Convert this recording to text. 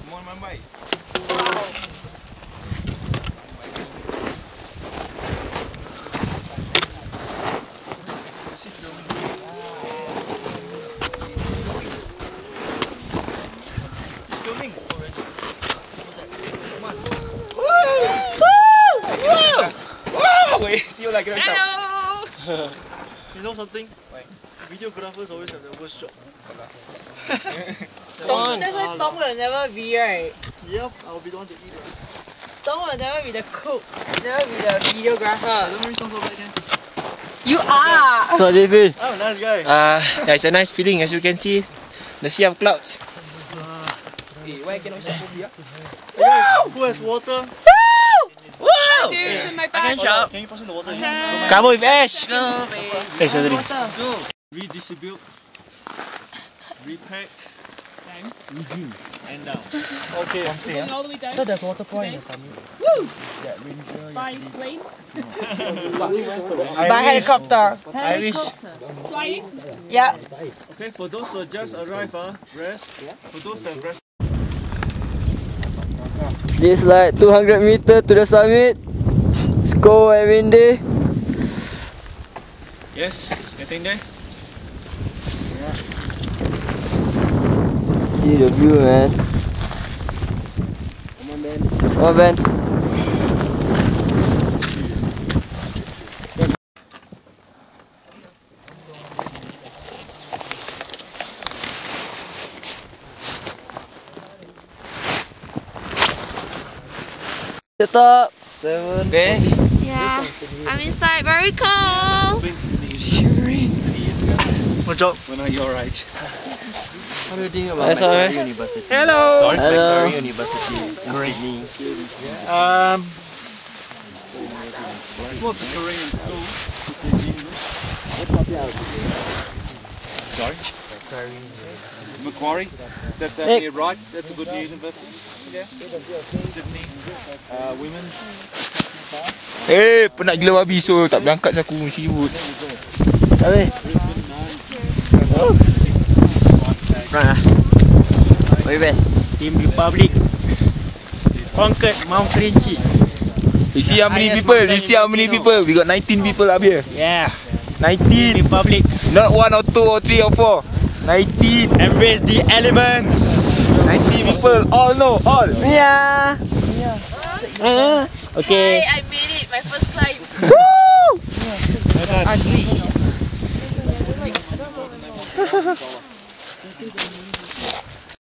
Come on, man, bye. Filming. Come on. Wow! Wait, still like a shout. Hello! You know something? Videographers always have the worst job. Stom, that's why Stom will never be, right? Yep, I'll be the one to eat. Stom will never be the cook, never be the videographer. Don't make sound so bad again. You are! So how do you feel? I'm a nice guy. Yeah, it's a nice feeling as you can see. The sea of clouds. Hey, why cannot shout for beer? Hey guys, who has water? Wow! Dude's in my bag. Can you pass in the water? Cover with ash! Go, babe. Hey, sorry. Go. Redistribute. Repack. Down. And down. Okay. Going all the way down. So there's water point. Woo! By plane? By helicopter. I wish. Flying? Yeah. Okay, for those who just arrived, rest. For those who have rest. This like 200 meters to the summit. It's cold and windy. Yes, getting there. See the view, man. Come on, Ben. The top. 7. Okay. Yeah. I'm inside. Very cold. Shivering. Good job. When are you alright? What do you think about Macquarie University? Hello. Sorry? Hello. Macquarie University in Sydney. It's not a Korean school. Sorry? Macquarie. That's actually right. That's a good university. Yeah. Sydney. Women. Eh, penat gila babi so tak boleh angkat aku sibut. Habis. Very best. Team Republic conquered Mount Kerinci. You see how many people? You see how many people? We got 19 people up here. Yeah. 19. Republic. Not 1 or 2 or 3 or 4. 19. Embrace the elements. 19 people. All know. All. Yeah. Okay. Hi, I made it. My first climb. Woo!